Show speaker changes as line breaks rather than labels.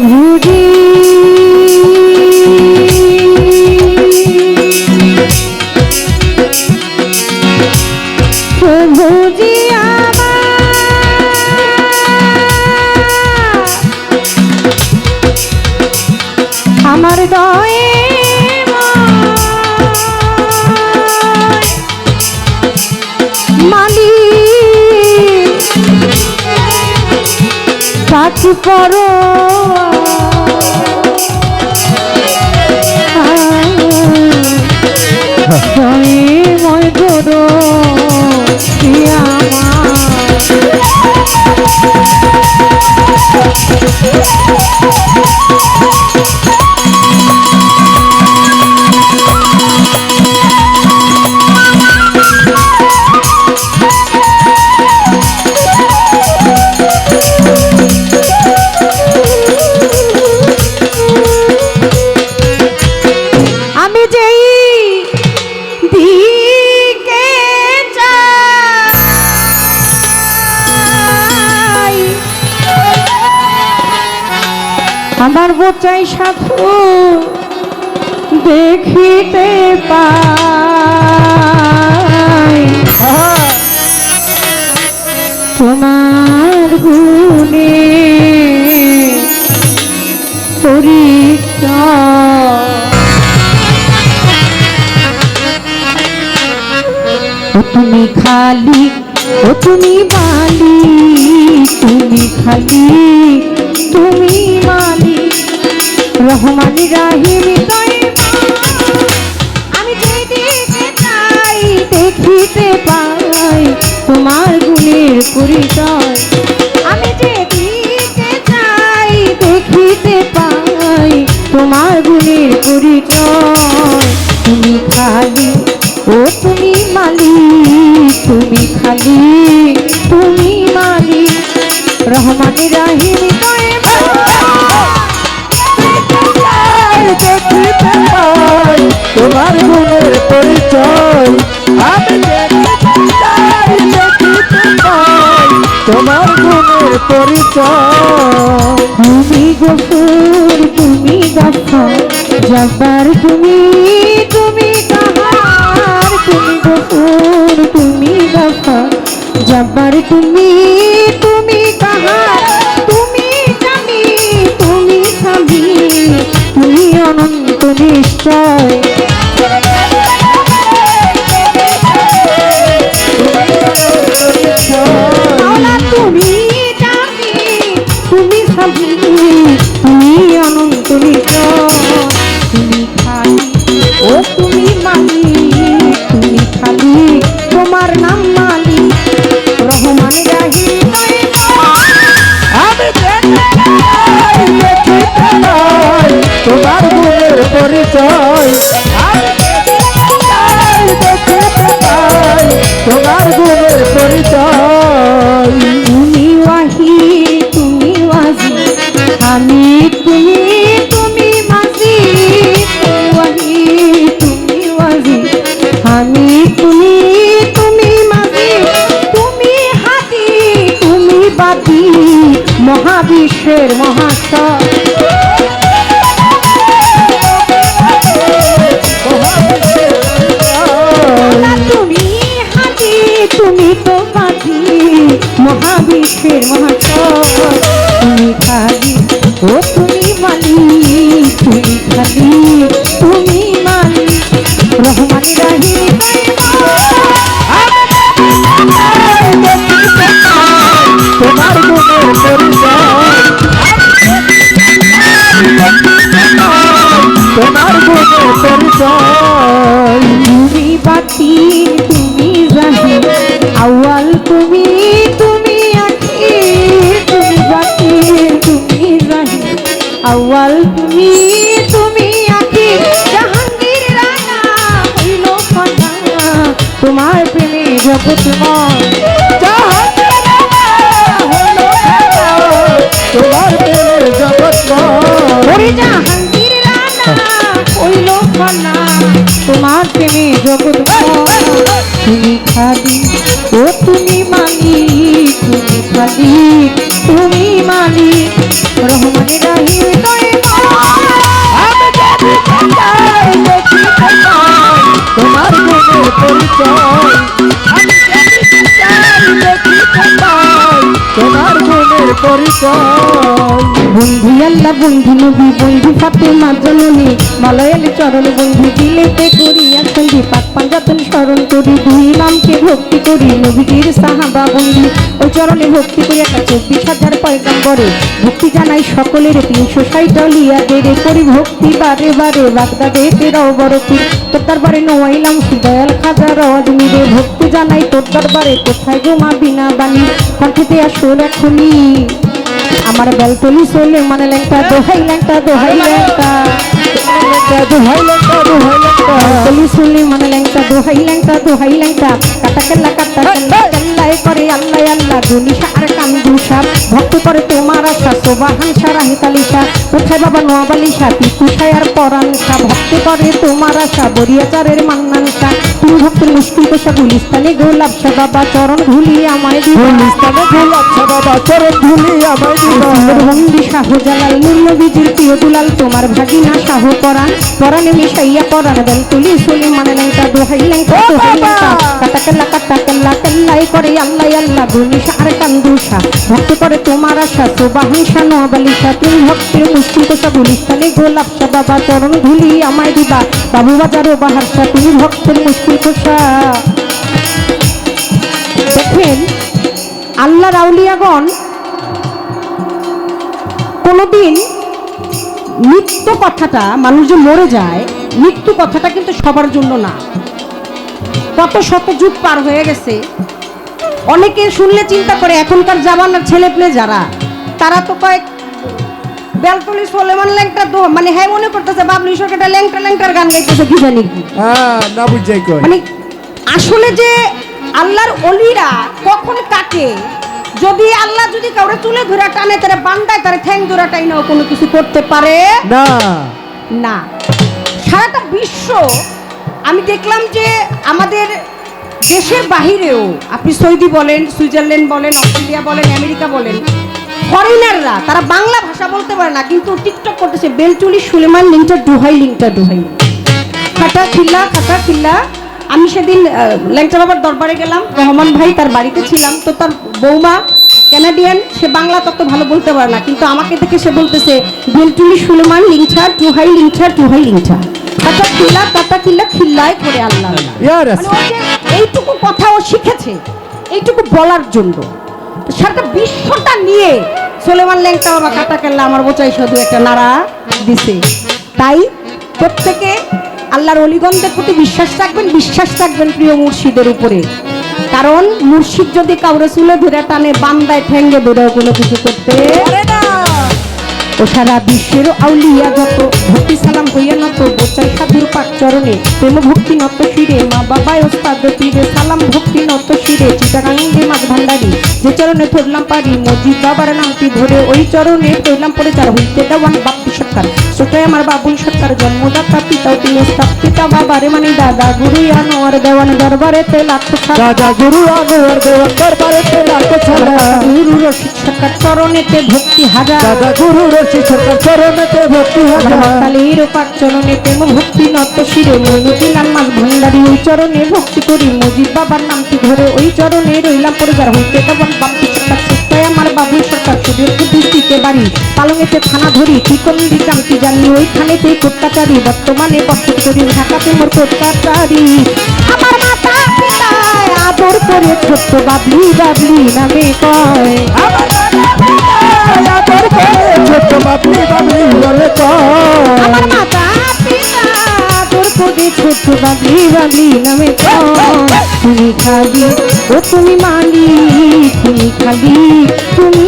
প্রভুজি প্রভুজি আমার দয়ে মালিক সাথী করো দয়ে ময় ধরো আমি যেই দিকে যাই আমার বোচাই সাধু দেখিতে পাই তোমার গুণে পরিচয় তুমি খালি ও তুমি বালি তুমি খালি তুমি মালিক রহমানি রাহিমি আমি যেদিকে চাই দেখিতে পাই তোমার গুণের পরিচয় আমি যেদিকে চাই দেখিতে পাই তোমার গুণের পরিচয় তুমি খালি ও তুমি মালিক তুমি খালি তুমি মালিক রহমানি রাহিমি
দেখিতে পাই তোমার গুণের পরিচয় আমি দেখিতে পাই তোমার গুণের পরিচয়
তুমি গফুর তুমি গাফার জব্বার তুমি তুমি কাহার তুমি গফুর তুমি গাফার জব্বার তুমি তুমি কাহার তুমি জানি তুমি সাবি তুমি অনন্ত নিশ্চয় তুমি জানি তুমি সাবি তুমি অনন্ত নিশ্চয় তুমি খালি ও তুমি মালিক তুমি খালি তোমার নাম মালিক রহমান রাহিম
আমি দেখিতে পাই তোমার গুণের পরিচয় আমি দেখিতে পাই তোমার গুণের পরিচয়
তুমি ওয়াহি তুমি ওয়াজি আমি তুমি তুমি মাঝি তুমি ওয়াহি তুমি ওয়াজি আমি তুমি তুমি মাঝি তুমি হাতি তুমি বাদি মহাবিশ্বের মহাশয় তুমি হাতি তুমি তো বাদি মহাবিশ্বের মহাশয় তুমি খালি ও তুমি মালিক তুমি খালি তুমি মালিক রহমানি রাহিম
তোমার গুণের পরিচয় তোমার গুণের পরিচয়
তুমি বাতিন তুমি জাহির আউয়াল তুমি তুমি আখির তুমি বাতিন তুমি জাহির আউয়াল তুমি তুমি আখির জাহাঙ্গীর রানা হইল ফানা তোমার প্রেমে জগৎময়
তোমার প্রেমের জগৎময়
জাহাঙ্গীর রানা হইল ফানা তোমার প্রেমে জগৎময় তুমি খালি ও তুমি মালিক তুমি খালি তুমি মালিক রহমান রাহিম তুই
আমি যেদিকে যাই দেখিতে পাই তোমার গুণের পরিচয়। আমি যেদিকে যাই দেখিতে পাই তোমার গুণের পরিচয়।
বন্ধু আল্লাহ বন্ধু নবী বন্ধু ফাতেমা জননী মালয়ের চরণ বন্ধু দিলেতে করিয়া সন্ধি পাক পাঞ্জাতন স্মরণ করি দুই নামকে ভক্তি করি নবীজির সাহাবা বন্ধু ওই চরণে ভক্তি করি একটা 24,000 পয়গম্বরে ভক্তি জানাই সকলের 360 লিয়া দেরে করি ভক্তি বারে বারে বাগদাদে তেরাও বড় পীর তোর দরবারে নোয়াইলাম দয়াল খাজা রজনীরে ভক্তি জানাই তোর দরবারে কোথায় গোমা বিনা বাণী কণ্ঠেতে আসর এখনই আমার বেলতলি চলে মানে লেংটা দোহাই লেংটা দোহাই লেংটা
দোহাই লেংটা দোহাই লেংটা
বেলতলি চলে মানে লেংটা দোহাই লেংটা দোহাই লেংটা কাটা কেল্লা কেল্লাই করে আল্লাহ আল্লাহ দুনিশা আর কান্দুষা ভক্ত করে তোমার আশা সোবাহান সারা হিতালিশা কোথায় বাবা নোয়াবালিশা পিকুষায় আর পরানশা ভক্ত করে তোমার আশা বরিয়াচারের মান্নানশা তুমি ভক্তের মুশকিল কোষা গুলিস্তানে গোলাপশা বাবা চরণ ধুলি আমায় দিবা
গুলিস্তানে গোলাপশা বাবা চরণ ধুলি আমায় দিবা।
বন্দি শাহ জালাল মূল্যবীজির প্রিয় দুলাল তোমার ভাগিনা শাহ পরাণ পরাণে মিশাইয়া পরাণ বেলতুলি সুলি মানে লেংটা দোহাই লেংটা দোহাই লেংটা কাটা কেল্লা কেল্লাই করে আল্লাহ আল্লাহ দুনিশা আর কান্দুষা ভক্ত করে তোমার আশা সোবাহানশা নোয়াবালিশা তুমি ভক্তের মুশকিল কোষা গুলিস্তানে গোলাপশা বাবা চরণ ধুলি আমায় দিবা বাবু বাজারও বাহারশা তুমি ভক্তের মুশকিল কোষা। দেখেন আল্লাহর আউলিয়াগণ কোনোদিন মৃত্যু কথাটা মানুষ যে মরে যায় মৃত্যু কথাটা কিন্তু সবার জন্য না। কত শত যুগ পার হয়ে গেছে অনেকে শুনলে চিন্তা করে এখনকার জামানার ছেলেপেলে যারা তারা তো কয়েক বেলতলি সোলেমান ল্যাংটা মানে হ্যাঁ মনে করতেছে বাবলু সরকারটা ল্যাংটা ল্যাংটার গান গাইতেছে কি জানি কি
না বুঝাই কই
মানে আসলে যে আল্লাহর অলিরা কখন কাকে যদি আল্লাহ যদি কাউরে তুলে ধরে টানে তারা বান্দায় তারা ঠ্যাং ধরে টাইনাও কোনো কিছু করতে পারে
না
না। সারাটা বিশ্ব আমি দেখলাম যে আমাদের দেশের বাহিরেও আপনি সৌদি বলেন সুইজারল্যান্ড বলেন অস্ট্রেলিয়া বলেন আমেরিকা বলেন ফরেনাররা তারা বাংলা ভাষা বলতে পারে না কিন্তু টিকটক করতেছে বেলচুলি সুলেমান লিংটা ডুহাই খাটা খিল্লা। আমি সেদিন ল্যাংচা বাবার দরবারে গেলাম রহমান ভাই তার বাড়িতে ছিলাম তো তার বৌমা ক্যানাডিয়ান সে বাংলা তত ভালো বলতে পারে না কিন্তু আমাকে দেখে সে বলতেছে বেলটুলি সুলেমান লিংছা টুহাই লিংছা কাটা খিল্লা খিল্লায় করে আল্লাহ মানে ও যে এইটুকু কথা ও শিখেছে এইটুকু বলার জন্য সারা বিশ্বটা নিয়ে সুলেমান ল্যাংচা বাবা কাটা কেল্লা আমার বোচাই শুধু একটা নাড়া দিছে। তাই প্রত্যেকে আল্লাহর অলিগণদের প্রতি বিশ্বাস রাখবেন প্রিয় মুর্শিদের উপরে। কারণ মুর্শিদ যদি কাউরে চুলে ধরে টানে বান্দায় ঠেঙ্গে ধরেও কোনো কিছু করতে পারে না। ও সারা বিশ্বের আউলিয়া যত ভক্তি সালাম হইয়া নত বোচাই সাধুর পাক চরণে প্রেম ভক্তি নত শিরে মা বাবায় ওস্তাদ পীরে সালাম ভক্তি নত শিরে চিটাগাঙ্গে মাছ ভান্ডারি যে চরণে ধরলাম পারি মজিদ বাবার নামটি ধরে ওই চরণে ধরলাম পরে চার হইতে দেওয়ান বাপ্পি সরকার ছোটাই আমার বাবুল সরকার জন্মদাতা পিতাও তিনি ওস্তাদ পিতা বাবারে মানে দাদা গুরু আনোয়ার দেওয়ান দরবারে তে লাখ
দাদা গুরু আনোয়ার দেওয়ান দরবারে তে লাখ ছাড়া
গুরু রশিদ সরকার চরণেতে ভক্তি হাজার
দাদা গুরু রশিদ সরকার চরণেতে ভক্তি হাজার
কালীর পাক চরণে প্রেম ভক্তি নত শিরে মনুদিলাম মাছ ভান্ডারি ওই চরণে ভক্তি করি মজিদ বাবার নামটি ধরে ওই চরণে রইলাম পরিবার হইতে তখন বাপ্পি সরকার সুস্থায় আমার বাবুল সরকার সুদের দৃষ্টিতে বাড়ি পালঙেতে থানা ধরি ঠিকন্দি কামটি জানি ওইখানেতেই কোট্টাচারি বর্তমানে বসত করি ঢাকাতে মোর কোট্টাচারি আমার মাতা পিতায় আদর করে ছোট্ট বাবলি নামে কয়
আমার আদর করে ছোট বাবলি বলে তো
আমার মাতা পিতা আদর করে ছোট্ট বাবলি নামে কয় তুমি খালি ও তুমি মালিক তুমি খালি তুমি